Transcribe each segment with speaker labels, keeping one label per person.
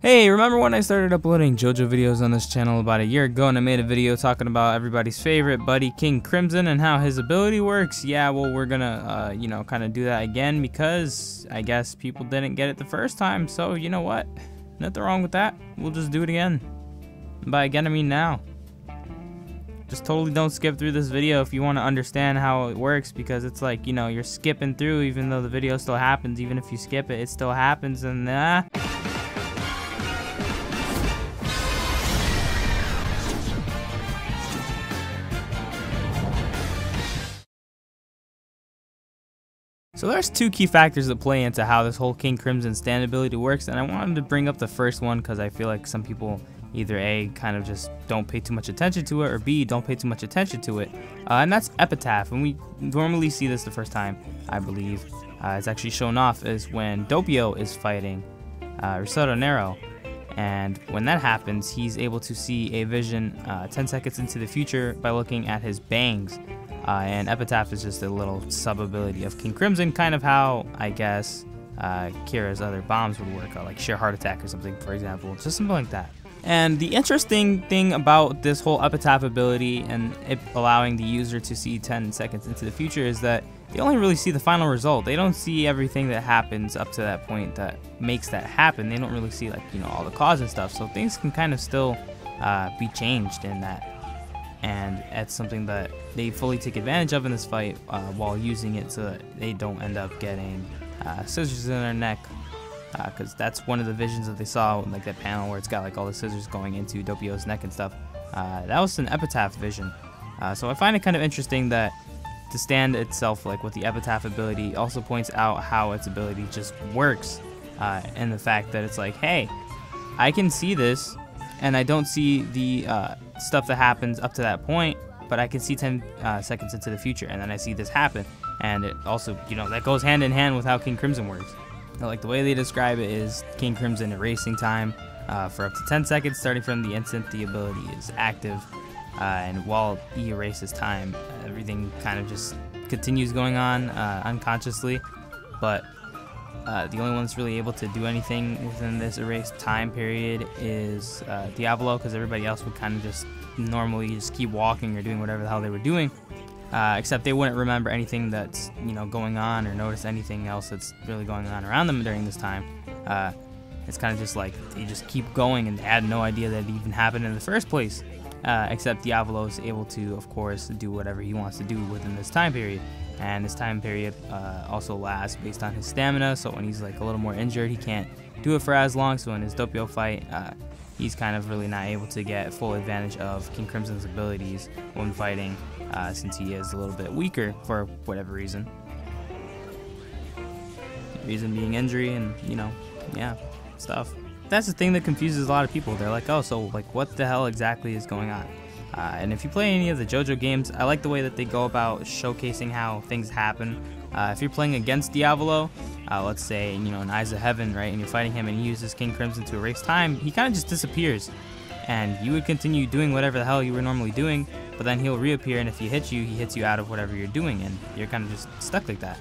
Speaker 1: Hey, remember when I started uploading JoJo videos on this channel about a year ago and I made a video talking about everybody's favorite buddy, King Crimson, and how his ability works? Yeah, well, we're gonna, kind of do that again because I guess people didn't get it the first time. So, you know what? Nothing wrong with that. We'll just do it again. And by again, I mean now. Just totally don't skip through this video if you want to understand how it works, because it's like, you're skipping through even though the video still happens. Even if you skip it, it still happens, and So there's two key factors that play into how this whole King Crimson stand ability works, and I wanted to bring up the first one because I feel like some people either A, kind of just don't pay too much attention to it, or B, don't pay too much attention to it, and that's Epitaph. And we normally see this the first time, I believe. It's actually shown off is when Doppio is fighting Risotto Nero, and when that happens, he's able to see a vision 10 seconds into the future by looking at his bangs. And Epitaph is just a little sub-ability of King Crimson, kind of how, I guess, Kira's other bombs would work, like Sheer Heart Attack or something, for example, just something like that. And the interesting thing about this whole Epitaph ability and it allowing the user to see 10 seconds into the future is that they only really see the final result. They don't see everything that happens up to that point that makes that happen. They don't really see, like, all the cause and stuff, so things can kind of still be changed in that. And that's something that they fully take advantage of in this fight while using it so that they don't end up getting scissors in their neck, because that's one of the visions that they saw, like that panel where it's got like all the scissors going into Doppio's neck and stuff. That was an Epitaph vision. So I find it kind of interesting that the stand itself, like with the Epitaph ability, also points out how its ability just works, and the fact that it's like, hey, I can see this and I don't see the stuff that happens up to that point, but I can see 10 seconds into the future, and then I see this happen. And it also, that goes hand in hand with how King Crimson works. Like the way they describe it is King Crimson erasing time for up to 10 seconds starting from the instant the ability is active, and while he erases time, everything kind of just continues going on unconsciously, but the only one that's really able to do anything within this erased time period is Diavolo, because everybody else would kind of just normally just keep walking or doing whatever the hell they were doing, except they wouldn't remember anything that's going on or notice anything else that's really going on around them during this time. It's kind of just like they just keep going and they had no idea that it even happened in the first place, except Diavolo is able to, of course, do whatever he wants to do within this time period. And this time period also lasts based on his stamina, so when he's like a little more injured, he can't do it for as long. So in his Doppio fight, he's kind of really not able to get full advantage of King Crimson's abilities when fighting, since he is a little bit weaker for whatever reason. Reason being injury and, stuff. That's the thing that confuses a lot of people. They're like, oh, so like what the hell exactly is going on? And if you play any of the JoJo games, I like the way that they go about showcasing how things happen. If you're playing against Diavolo, let's say, in Eyes of Heaven, right, and you're fighting him and he uses King Crimson to erase time, he kind of just disappears. And you would continue doing whatever the hell you were normally doing, but then he'll reappear, and if he hits you out of whatever you're doing, and you're kind of just stuck like that.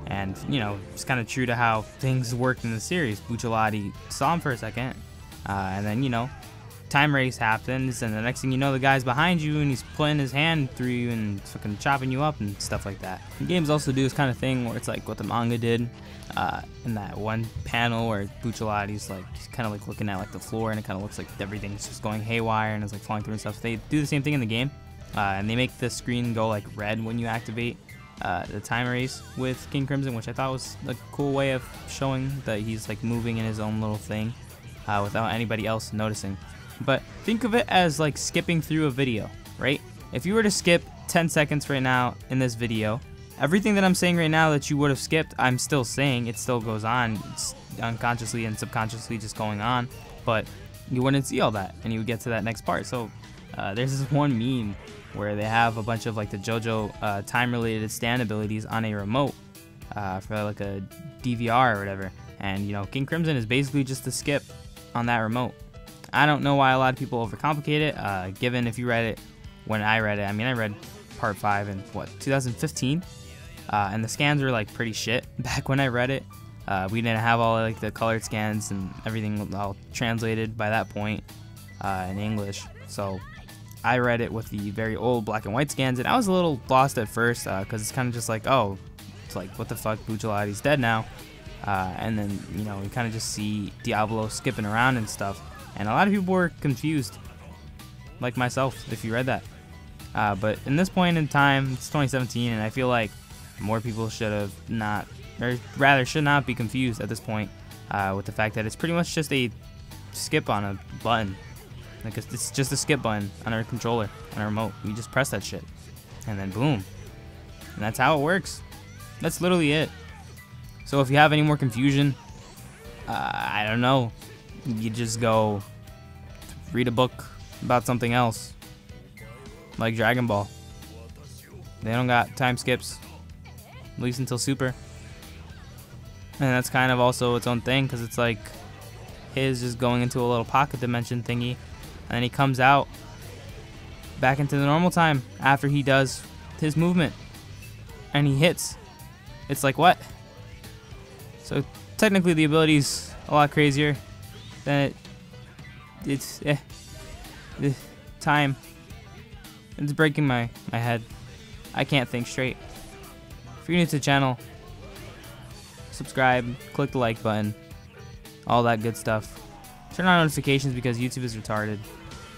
Speaker 1: And, it's kind of true to how things worked in the series. Bucciolati saw him for a second, and then, time race happens, and the next thing you know, the guy's behind you and he's putting his hand through you and fucking chopping you up and stuff like that. And games also do this kind of thing where it's like what the manga did in that one panel where Bucciolati's like, he's kind of like looking at like the floor and it kind of looks like everything's just going haywire and it's like falling through and stuff. They do the same thing in the game, and they make the screen go like red when you activate the time race with King Crimson, which I thought was a cool way of showing that he's like moving in his own little thing without anybody else noticing. But think of it as like skipping through a video, right? If you were to skip 10 seconds right now in this video, everything that I'm saying right now that you would have skipped, I'm still saying. It still goes on. It's unconsciously and subconsciously just going on, but you wouldn't see all that and you would get to that next part. So there's this one meme where they have a bunch of like the JoJo time-related stand abilities on a remote for like a DVR or whatever, and King Crimson is basically just a skip on that remote. I don't know why a lot of people overcomplicate it, given if you read it when I read it. I mean, I read part 5 in, 2015? And the scans were like pretty shit back when I read it. We didn't have all like the colored scans and everything all translated by that point in English. So I read it with the very old black and white scans, and I was a little lost at first because it's kind of just like, oh, it's like, what the fuck, Bucciolati's dead now. And then, you know, you kind of just see Diablo skipping around and stuff. And a lot of people were confused, like myself, if you read that. But in this point in time, it's 2017, and I feel like more people should have not, or rather should not be confused at this point with the fact that it's pretty much just a skip on a button. Like, it's just a skip button on our controller, on our remote. You just press that shit, and then boom. And that's how it works. That's literally it. So if you have any more confusion, I don't know, you just go read a book about something else, like Dragon Ball. They don't got time skips, at least until Super. And that's kind of also its own thing, because it's like his just going into a little pocket dimension thingy, and then he comes out back into the normal time after he does his movement, and he hits. It's like, what? So technically the ability's a lot crazier than it's time. It's breaking my head. I can't think straight. If you're new to the channel, subscribe, click the like button, all that good stuff. Turn on notifications because YouTube is retarded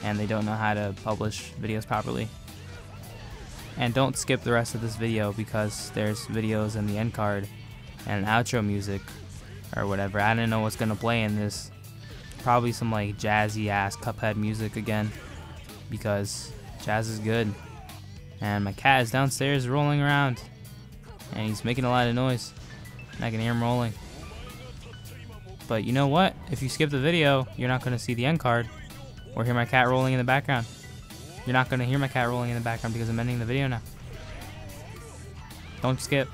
Speaker 1: and they don't know how to publish videos properly. And don't skip the rest of this video because there's videos in the end card and outro music or whatever. I don't know what's gonna play in this. Probably some like jazzy ass Cuphead music again, because jazz is good. And my cat is downstairs rolling around and he's making a lot of noise, and I can hear him rolling. But you know what? If you skip the video, you're not gonna see the end card or hear my cat rolling in the background. You're not gonna hear my cat rolling in the background because I'm ending the video now. Don't skip.